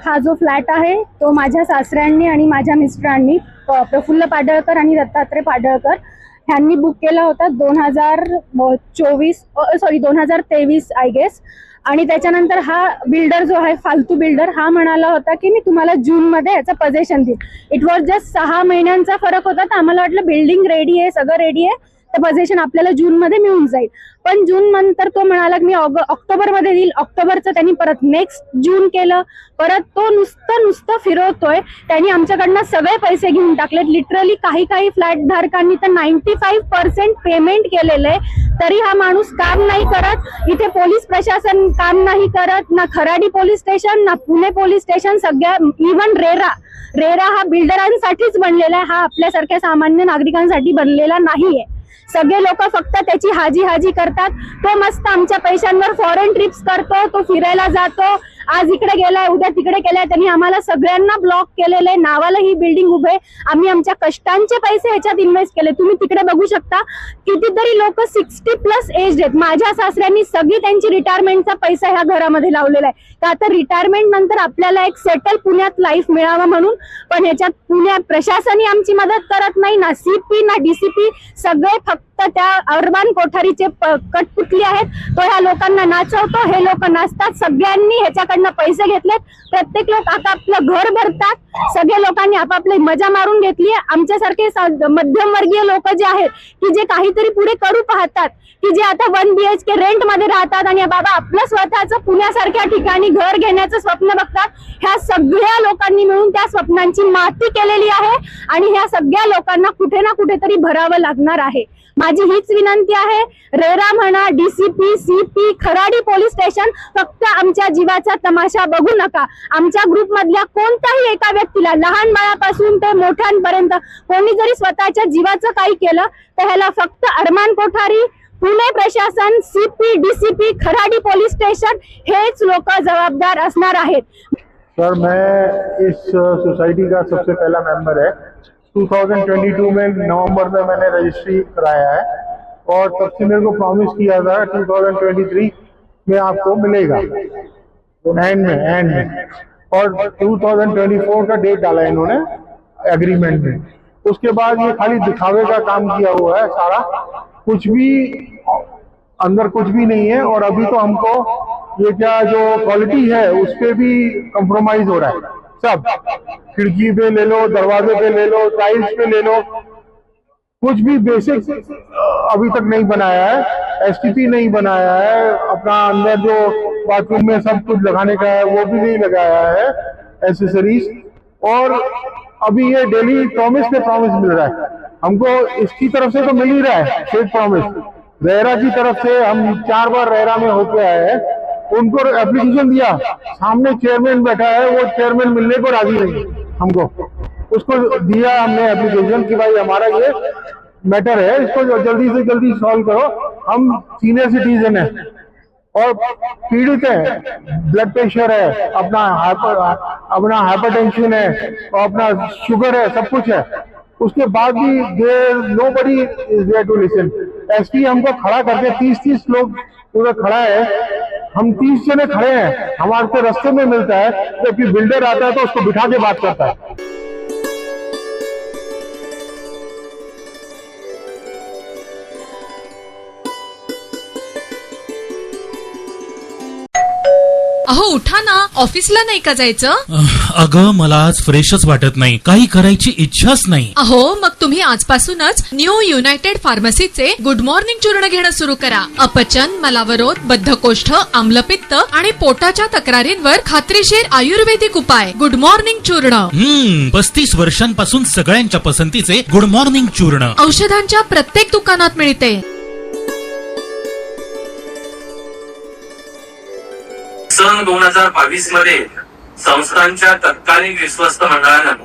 हा जो फ्लॅट आहे तो माझ्या सासऱ्यांनी आणि माझ्या मिस्टरांनी प्रफुल्ल पाडळकर आणि दत्तात्रय पाडळकर ह्यांनी बुक केला होता 2023 आय गेस. आणि त्याच्यानंतर हा बिल्डर जो आहे फालतू बिल्डर हा म्हणाला होता की मी तुम्हाला जून मध्ये याचं पोझिशन देईन. इट वॉज जस्ट 6 महिन्यांचा फरक होता. तर आम्हाला वाटलं बिल्डिंग रेडी आहे, सगळं रेडी आहे, तर पोझिशन आपल्याला जून मध्ये मिळून जाईल. पण जून नंतर तो म्हणाला मी ऑक्टोबर मध्ये देईल. ऑक्टोबरचं त्यांनी परत नेक्स्ट जून केलं. परत तो नुसतं फिरवतोय. त्यांनी आमच्याकडनं सगळे पैसे घेऊन टाकलेत. लिटरली काही फ्लॅट धारकांनी तर 95% पेमेंट केलेलं आहे, तरी हा माणूस काम नाही करत. इथे पोलीस प्रशासन काम नाही करत, ना खराडी पोलीस स्टेशन ना पुणे पोलीस स्टेशन. सगळ्या इव्हन रेरा हा बिल्डरांसाठीच बनलेला आहे, हा आपल्यासारख्या सामान्य नागरिकांसाठी बनलेला नाहीये. सगळे लोक फक्त त्याची हाजी करतात. तो मस्त आमच्या पैशांवर फॉरेन ट्रिप्स करतो, तो फिरायला जातो, आज इकडे गेलाय उद्या तिकडे गेलाय. त्यांनी आम्हाला सगळ्यांना ब्लॉक केलेले. नावाला ही बिल्डिंग उभे. आम्ही आमच्या कष्टांचे पैसे ह्याच्यात इन्व्हेस्ट केले. तुम्ही तिकडे बघू शकता कितीतरी लोक 60+ एज आहेत. माझ्या सासऱ्यांनी सगळी त्यांची रिटायरमेंटचा पैसा ह्या घरामध्ये लावलेला आहे. तर आता रिटायरमेंट नंतर आपल्याला एक सेटल पुण्यात लाईफ मिळावं म्हणून. पण ह्याच्यात पुण्यात प्रशासनही आमची मदत करत नाही, ना CP ना DCP. सगळे फक्त त्या अरबान कोठारीचे कठपुतली आहेत. तो ह्या लोकांना नाचवतो, हे लोक नाचतात. सगळ्यांनी ह्याच्याकडनं पैसे घेतलेत. प्रत्येक लोक आता आपलं घर भरतात. सगळ्या लोकांनी आपापली मजा मारून घेतली. आमच्यासारखे मध्यमवर्गीय लोक जे आहेत की जे काहीतरी पुढे करू पाहतात, की जे आता 1 BHK रेंट मध्ये राहतात आणि बाबा आपलं स्वतःचं पुण्यासारख्या ठिकाणी घर घेण्याचं स्वप्न बघतात, ह्या सगळ्या लोकांनी मिळून त्या स्वप्नांची माती केलेली आहे. आणि ह्या सगळ्या लोकांना कुठे ना कुठेतरी भरावं लागणार आहे. माझी हीच विनंती आहे, रेरा म्हणा, DCP, CP, Kharadi police station, फक्त आमच्या जीवाचा तमाशा बघू नका. आमच्या ग्रुप मधल्या कोणत्याही एका व्यक्तीला, लहान बाळापासून ते मोठ्यांपर्यंत, कोणी जरी स्वतःच्या जीवाचं काही केलं तर ह्याला फक्त अरमान कोठारी, पुणे प्रशासन, CP, DCP, Kharadi police station हेच लोक जबाबदार असणार आहेत. सर, मैं इस सोसाइटी का सबसे पहला मेंबर है. 2022 में नवंबर में मैंने रजिस्ट्री कराया है और तब से मेरे को प्रॉमिस किया था 2023 में आपको मिलेगा एंड में और 2024 का डेट डाला है इन्होंने एग्रीमेंट में. उसके बाद ये खाली दिखावे का काम किया हुआ है सारा, कुछ भी अंदर कुछ भी नहीं है. और अभी तो हमको ये क्या जो क्वालिटी है उस पे भी कंप्रोमाइज हो रहा है. सब खिड़की पे ले लो, दरवाजे पे ले लो, टाइल्स पे ले लो, कुछ भी बेसिक अभी तक नहीं बनाया है. STP नहीं बनाया है. अपना अंदर जो बाथरूम में सब कुछ लगाने का है वो भी नहीं लगाया है, एसेसरीज. और अभी ये डेली प्रॉमिस पे प्रॉमिस मिल रहा है हमको. इसकी तरफ से तो मिल ही रहा है फेक प्रॉमिस. रेरा की तरफ से हम 4 बार रेरा में होके आए हैं. उनको एप्लीकेशन दिया, सामने चेयरमैन बैठा है, वो चेयरमैन मिलने को राजी नहीं हमको. उसको दिया हमने एप्लीकेशन कि भाई हमारा ये मैटर है, इसको जल्दी से जल्दी सॉल्व करो. हम सीनियर सिटीजन है और पीड़ित है, ब्लड प्रेशर है, अपना हाइपरटेंशन है और अपना शुगर है, सब कुछ है. उसके बाद भी nobody is there to listen. SP हमको खड़ा करके 30 लोग पूरा खड़ा है. हम 30 जने खड़े हैं, हमारे से रास्ते में मिलता है, जबकि बिल्डर आता है तो उसको बिठा के बात करता है. अहो उठा ना, ऑफिसला नाही का जायचं? अगं मला आज फ्रेशच वाटत नाही, काही करायची इच्छाच नाही. अहो मग तुम्ही आजपासूनच न्यू युनायटेड फार्मसीचे गुड मॉर्निंग चूर्ण घेणं सुरू करा. अपचन, मलावरोध, बद्धकोष्ठ, आम्लपित्त आणि पोटाच्या तक्रारींवर खात्रीशीर आयुर्वेदिक उपाय. गुड मॉर्निंग चूर्ण. 35 वर्षांपासून सगळ्यांच्या पसंतीचे गुड मॉर्निंग चूर्ण औषधांच्या प्रत्येक दुकानात मिळते. सन 2022 मध्ये संस्थांच्या तत्कालीन विश्वस्त मंडळानं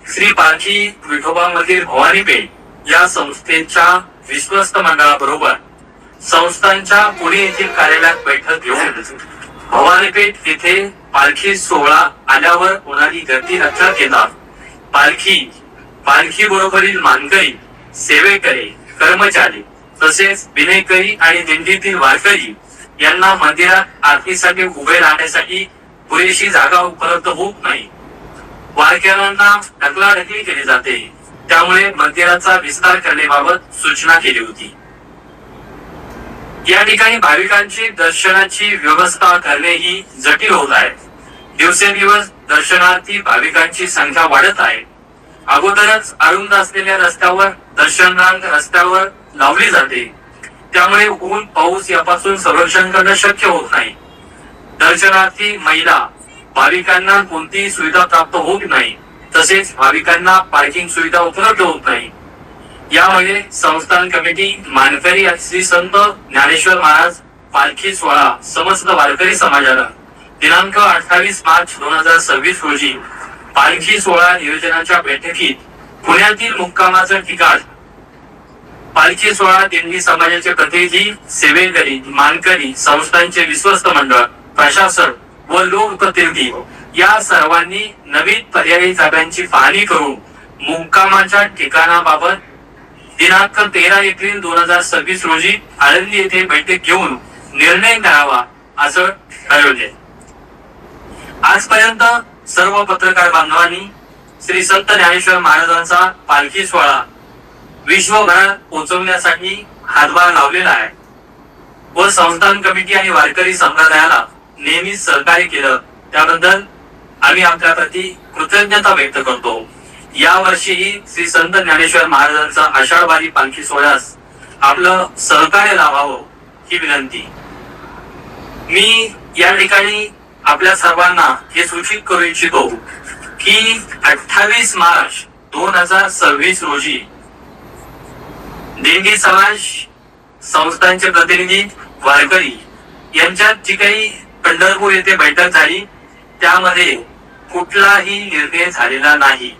श्री पालखी विठोबा मंदिर भवानीपेठ या संस्थेच्या विश्वस्त मंडळाबरोबर संस्थांच्या पुणे येथील कार्यालयात बैठक घेऊन भवानीपेठ येथे पालखी सोहळा आल्यावर होणारी गर्दी लक्षात घेता पालखी बरोबरील मानकरी, सेवेकरी, कर्मचारी तसेच विनेकरी आणि दिंडीतील वारकरी यांना मंदिरात आरतीसाठी उभे राहण्यासाठी पुरेशी जागा उपलब्ध होत नाही. वारकऱ्यांना ढकलाढकली केली जाते. त्यामुळे मंदिराचा विस्तार करण्याबाबत सूचना केली होती. या ठिकाणी भाविकांची दर्शनाची व्यवस्था करणे ही जटिल होत आहे. दिवसेंदिवस दर्शनार्थी भाविकांची संख्या वाढत आहे. अगोदरच अरुंद असलेल्या रस्त्यावर दर्शन रांग रस्त्यावर लावली जाते. त्यामुळे ऊन पाऊस यापासून संरक्षण करणं शक्य होत नाही. दर्शनार्थी महिला भाविकांना कोणतीही सुविधा प्राप्त होत नाही. तसेच भाविकांना पार्किंग सुविधा उपलब्ध होत नाही. यामुळे संस्थान कमिटी मानकरी श्री संत ज्ञानेश्वर महाराज पालखी सोहळा समस्त वारकरी समाजाला दिनांक 28 मार्च 2026 रोजी पालखी सोहळा नियोजनाच्या बैठकीत पुण्यातील मुक्कामाचं ठिकाण पालखी सोहळा दिंडी समाजाचे प्रतिनिधी सेवेकरी मानकरी संस्थांचे विश्वस्त मंडळ प्रशासन व लोकप्रतिनिधी या सर्वांनी नवीन पर्यायी जागांची पाहणी करून मुक्कामाच्या ठिकाणाबाबत दिनांक 13 एप्रिल 2026 रोजी आळंदी येथे बैठक घेऊन निर्णय करावा असं ठरवले. आजपर्यंत सर्व पत्रकार बांधवांनी श्री संत ज्ञानेश्वर महाराजांचा पालखी सोहळा विश्वभरात पोहोचवण्यासाठी हातभार लावलेला आहे व संस्थान कमिटी आणि वारकरी संप्रदायाला नेहमीच सहकार्य केलं त्याबद्दल आम्ही आपल्या प्रती कृतज्ञता व्यक्त करतो. या वर्षीही श्री संत ज्ञानेश्वर महाराजांचा आषाढवारी पालखी सोहळ्यास आपलं सहकार्य लावावं ही विनंती. मी या ठिकाणी आपल्या सर्वांना हे सूचित करू इच्छितो की 28 मार्च 2026 रोजी दिंडी समाज संस्थांचे प्रतिनिधी वारकरी यांच्यात जी काही पंढरपूर येथे बैठक झाली त्यामध्ये कुठलाही निर्णय झालेला नाही.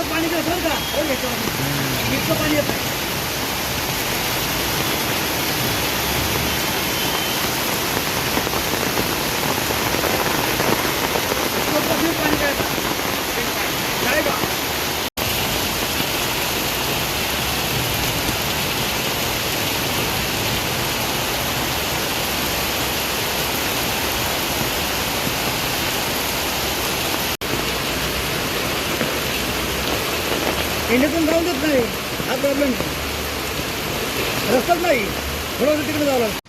पाणी इंडियातून जाऊन देत नाही, हा प्रॉब्लेम आहे. रस्ताच नाही, थोडं तिकडे जावं लागतं.